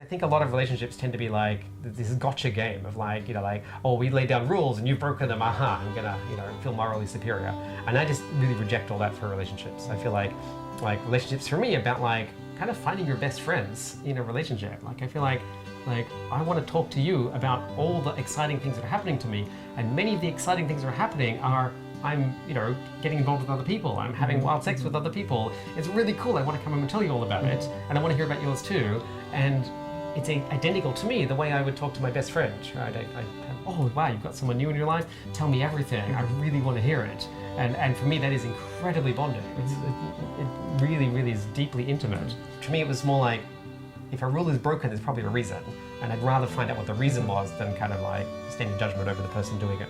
think a lot of relationships tend to be like this gotcha game of like, oh, we lay down rules and you've broken them, I'm gonna, feel morally superior. And I just really reject all that for relationships. I feel like relationships for me about like kind of finding your best friends in a relationship. Like I feel like I want to talk to you about all the exciting things that are happening to me, and many of the exciting things that are happening are I'm, getting involved with other people. I'm having wild sex with other people. It's really cool. I want to come home and tell you all about it, and I want to hear about yours too. And it's identical to me the way I would talk to my best friend. Right? Oh wow, you've got someone new in your life. Tell me everything. I really want to hear it. And for me, that is incredibly bonding. It really, really is deeply intimate. To me, it was more like, if a rule is broken, there's probably a reason. And I'd rather find out what the reason was than kind of like stand in judgment over the person doing it.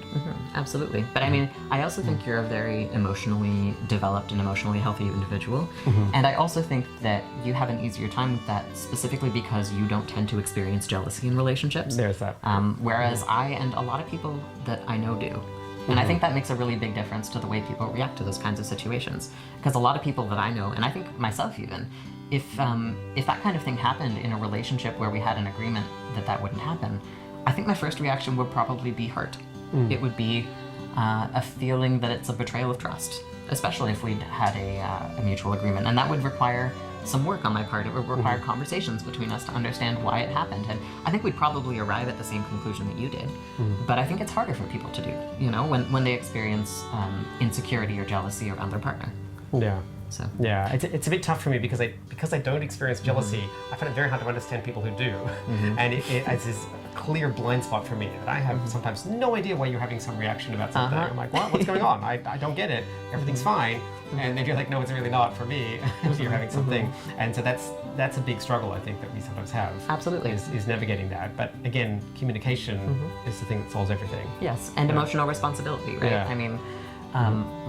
Absolutely. But I mean, I also think you're a very emotionally developed and emotionally healthy individual. And I also think that you have an easier time with that specifically because you don't tend to experience jealousy in relationships. There's that. Whereas I and a lot of people that I know do. And I think that makes a really big difference to the way people react to those kinds of situations. Because a lot of people that I know, and I think myself even, if that kind of thing happened in a relationship where we had an agreement that that wouldn't happen, I think my first reaction would probably be hurt. It would be a feeling that it's a betrayal of trust, especially if we'd had a mutual agreement. And that would require some work on my part. It would require conversations between us to understand why it happened. And I think we'd probably arrive at the same conclusion that you did. But I think it's harder for people to do, when they experience insecurity or jealousy around their partner. Yeah. So. Yeah, it's a bit tough for me because I don't experience jealousy. I find it very hard to understand people who do, and it's this clear blind spot for me that I have sometimes no idea why you're having some reaction about something. I'm like, what's going on? I don't get it. Everything's fine, and then you're like, no, it's really not for me. You're having something, and so that's a big struggle I think that we sometimes have. Absolutely, is navigating that. But again, communication is the thing that solves everything. Yes, and emotional responsibility, right? Yeah. I mean,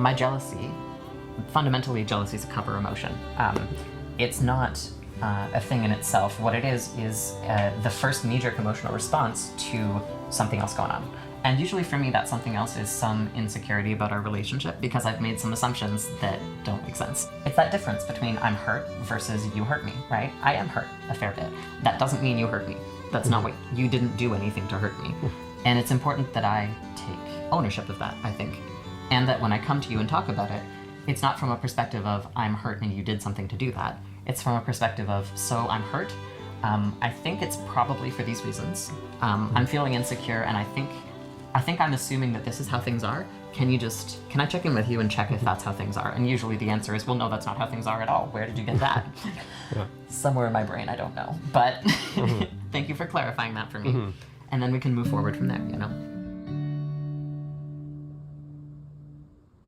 my jealousy. Fundamentally, jealousy is a cover emotion. It's not a thing in itself. What it is the first knee-jerk emotional response to something else going on. And usually for me, that something else is some insecurity about our relationship because I've made some assumptions that don't make sense. It's that difference between I'm hurt versus you hurt me, right? I am hurt a fair bit. That doesn't mean you hurt me. That's not what, you didn't do anything to hurt me. And it's important that I take ownership of that, I think. And that when I come to you and talk about it, it's not from a perspective of I'm hurt and you did something to do that. It's from a perspective of, so I'm hurt. I think it's probably for these reasons. I'm feeling insecure and I think I'm assuming that this is how things are. Can I check in with you and check if that's how things are? And usually the answer is, well, no, that's not how things are at all. Where did you get that? Somewhere in my brain, I don't know. But thank you for clarifying that for me. And then we can move forward from there,